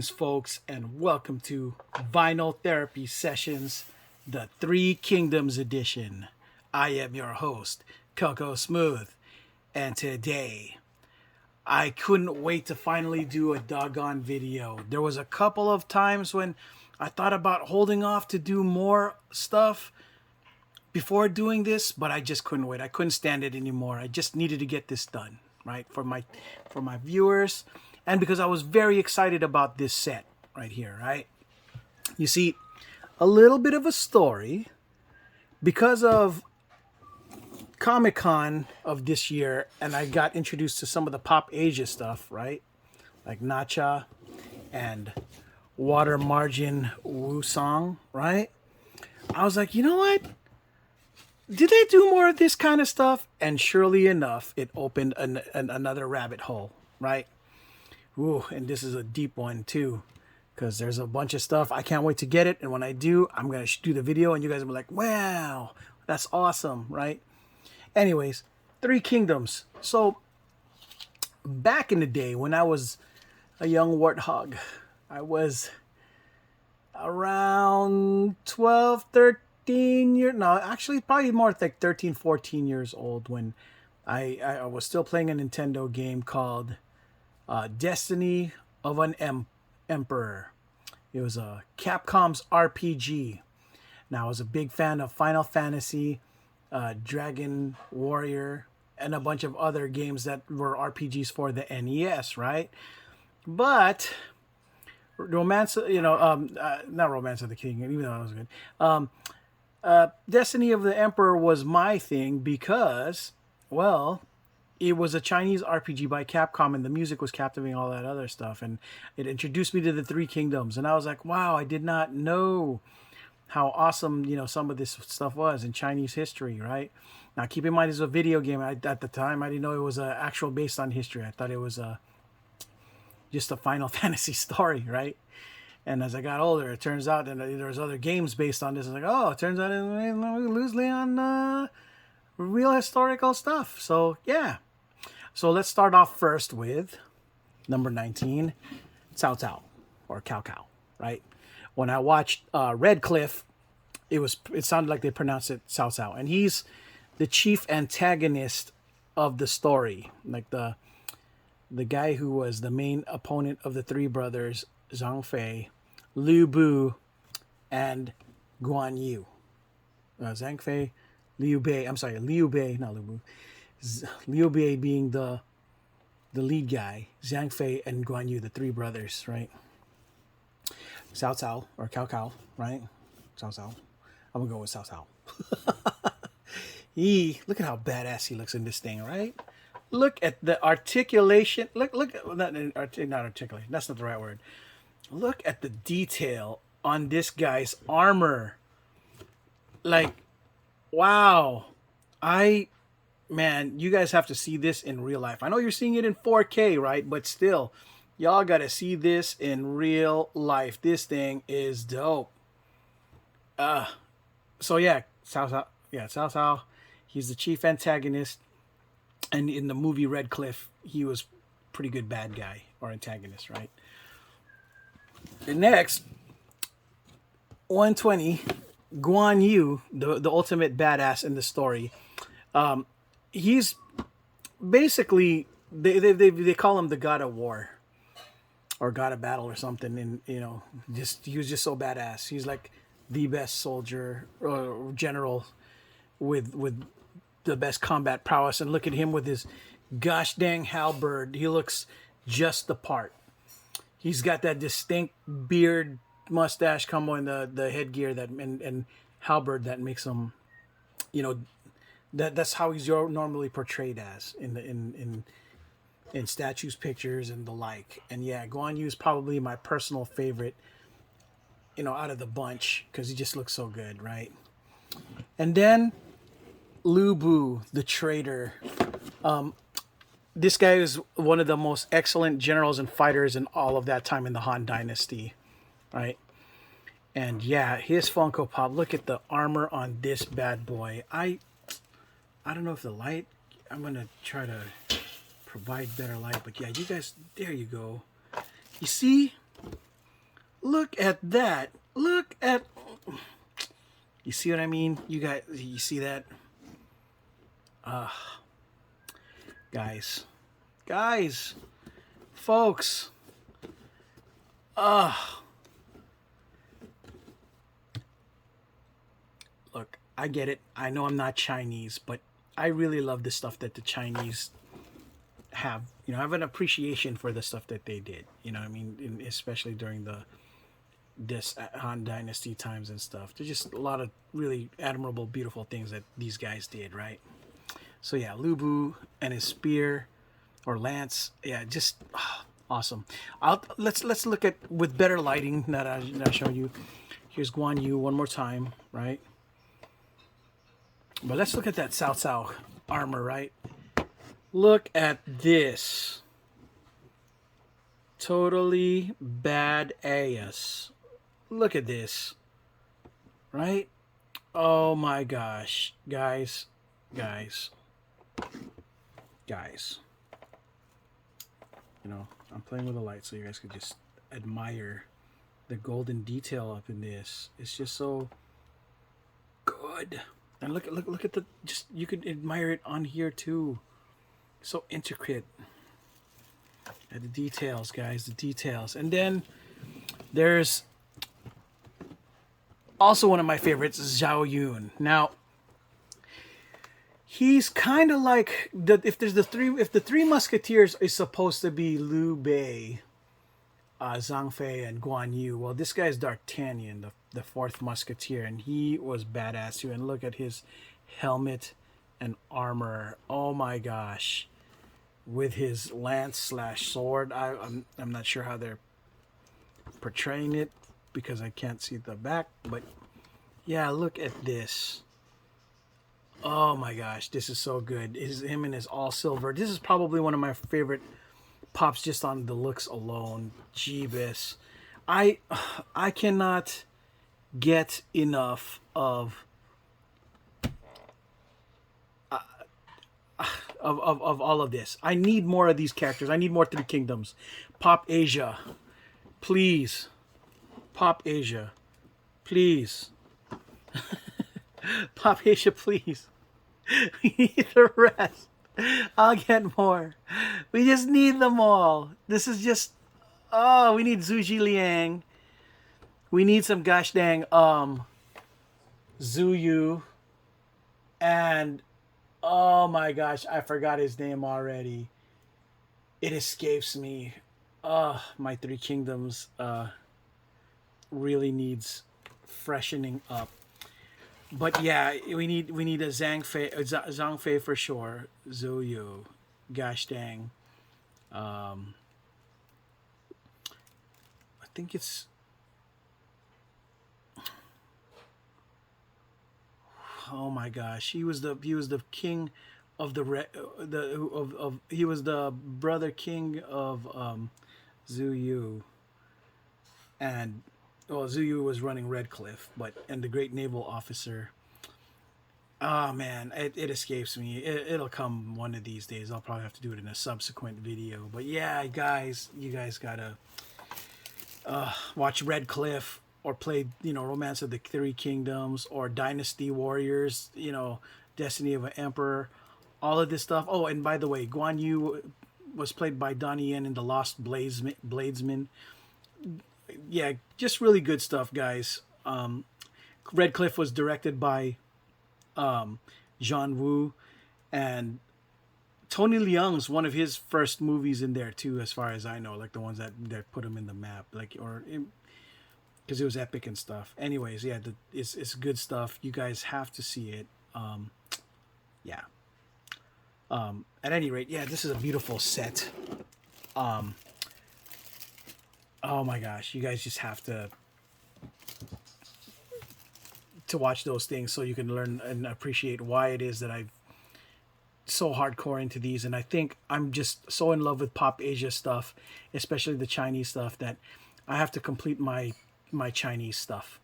Greetings, folks, and welcome to Vinyl Therapy Sessions, the Three Kingdoms edition. I am your host, Coco Smooth, and today I couldn't wait to finally do a doggone video. There was a couple of times when I thought about holding off to do more stuff before doing this, but I just couldn't wait. I couldn't stand it anymore. I just needed to get this done, right? For my viewers, and because I was very excited about this set right here, right? You see, a little bit of a story because of Comic-Con of this year, and I got introduced to some of the Pop Asia stuff, right? Like Nacha and Water Margin Wusong, right? I was like, you know what? Did they do more of this kind of stuff? And surely enough, it opened another rabbit hole, right? Ooh, and this is a deep one too, because there's a bunch of stuff. I can't wait to get it, and when I do, I'm going to do the video, and you guys will be like, wow, that's awesome, right? Anyways, Three Kingdoms. So, back in the day when I was a young warthog, I was around 12, 13 years, no, actually probably more like 13, 14 years old when I was still playing a Nintendo game called Destiny of an Emperor. It was a Capcom's RPG. Now, I was a big fan of Final Fantasy, Dragon Warrior, and a bunch of other games that were RPGs for the NES, right? But Romance, not Romance of the King, even though that was good. Destiny of the Emperor was my thing because, well, it was a Chinese RPG by Capcom, and the music was captivating, all that other stuff, and it introduced me to the Three Kingdoms, and I was like, wow, I did not know how awesome, some of this stuff was in Chinese history, right? Now, keep in mind, it's a video game. At the time, I didn't know it was actual based on history. I thought it was just a Final Fantasy story, right? And as I got older, it turns out that there was other games based on this. It's like, oh, it turns out it's loosely on real historical stuff. So, yeah. So let's start off first with number 19, Cao Cao, or Cao Cao, right? When I watched Red Cliff, it sounded like they pronounced it Cao Cao. And he's the chief antagonist of the story. Like the guy who was the main opponent of the three brothers, Zhang Fei, Liu Bu, and Guan Yu. Zhang Fei, Liu Bei, not Liu Bu. Liu Bei being the lead guy, Zhang Fei and Guan Yu, the three brothers, right? Cao Cao, or Cao Cao, right? Cao Cao. I'm going to go with Cao Cao. Look at how badass he looks in this thing, right? Look at the articulation. Look, not articulation. That's not the right word. Look at the detail on this guy's armor. Like, wow. Man, you guys have to see this in real life. I know you're seeing it in 4K, right? But still, y'all got to see this in real life. This thing is dope. So yeah, Cao Cao. He's the chief antagonist. And in the movie Red Cliff, he was pretty good bad guy or antagonist, right? And next, 120, Guan Yu, the ultimate badass in the story. He's basically, they call him the god of war or god of battle or something. And, he was just so badass. He's like the best soldier or general with the best combat prowess. And look at him with his gosh dang halberd. He looks just the part. He's got that distinct beard, mustache combo, and the headgear and halberd that makes him, that's how he's normally portrayed as in statues, pictures, and the like. And yeah, Guan Yu is probably my personal favorite, out of the bunch, because he just looks so good, right? And then Liu Bu, the traitor. This guy is one of the most excellent generals and fighters in all of that time in the Han Dynasty, right? And yeah, his Funko Pop. Look at the armor on this bad boy. I don't know if the light. I'm gonna try to provide better light, but yeah, you guys. There you go. You see, Look at that. Look at. You see what I mean? You guys, you see that? Guys, guys, folks. Look, I get it. I know I'm not Chinese, but I really love the stuff that the Chinese have. You know, I have an appreciation for the stuff that they did. You know what I mean? Especially during the this Han Dynasty times and stuff. There's just a lot of really admirable, beautiful things that these guys did, right? So yeah, Lu Bu and his spear or lance, yeah, just awesome. Let's look at with better lighting that I showed you. Here's Guan Yu one more time, right? But let's look at that Cao Cao armor, right? Look at this. Totally bad ass. Look at this. Right? Oh my gosh. Guys. Guys. Guys. You know, I'm playing with the light so you guys could just admire the golden detail up in this. It's just so good. And look at the, just, you could admire it on here too. So intricate. And the details, guys, the details. And then there's also one of my favorites, Zhao Yun. Now, he's kind of like if the three musketeers is supposed to be Liu Bei, Zhang Fei, and Guan Yu. Well, this guy's D'Artagnan, the fourth musketeer, and he was badass too. And look at his helmet and armor. Oh my gosh. With his lance slash sword. I'm not sure how they're portraying it because I can't see the back, but yeah, look at this. Oh my gosh, this is so good. Him in his all silver. This is probably one of my favorite pops just on the looks alone. Jeebus. I cannot get enough of all of this. I need more of these characters. I need more Three Kingdoms. Pop Asia. Please. Pop Asia. Please. Pop Asia, please. We need the rest. I'll get more. We just need them all. This is just... Oh, we need Zhu Liang. We need some gosh dang Zhu Yu. And... Oh my gosh, I forgot his name already. It escapes me. My Three Kingdoms really needs freshening up. But yeah, we need a Zhang Fei for sure. Zhou Yu, gosh dang. I think it's. Oh my gosh, he was the king of he was the brother king of Zhu Yu, and Zhu Yu was running Red Cliff, and the great naval officer. Oh man, it escapes me. It'll come one of these days. I'll probably have to do it in a subsequent video. But yeah, guys, you guys gotta watch Red Cliff. Or play, Romance of the Three Kingdoms, or Dynasty Warriors, Destiny of an Emperor, all of this stuff. Oh, and by the way, Guan Yu was played by Donnie Yen in The Lost Bladesman. Yeah, just really good stuff, guys. Red Cliff was directed by John Woo, and Tony Leung's one of his first movies in there too, as far as I know, like the ones that put him in the map, because it was epic and stuff. Anyways, yeah, it's good stuff. You guys have to see it. Yeah. At any rate, yeah, this is a beautiful set. Oh my gosh, you guys just have to watch those things so you can learn and appreciate why it is that I've so hardcore into these. And I think I'm just so in love with Pop Asia stuff, especially the Chinese stuff, that I have to complete my Chinese stuff.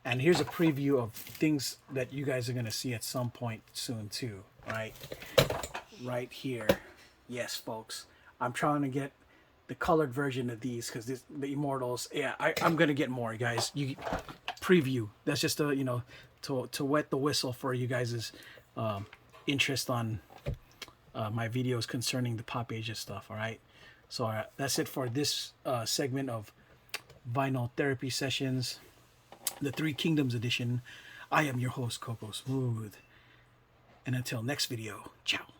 And here's a preview of things that you guys are going to see at some point soon too, right here. Yes, folks, I'm trying to get the colored version of these, because the Immortals. Yeah, I'm gonna get more, guys. You preview. That's just a, you know, to wet the whistle for you guys' interest on my videos concerning the Pop Asia stuff. All right. So that's it for this segment of Vinyl Therapy Sessions, the Three Kingdoms edition. I am your host, Coco Smooth. And until next video, ciao.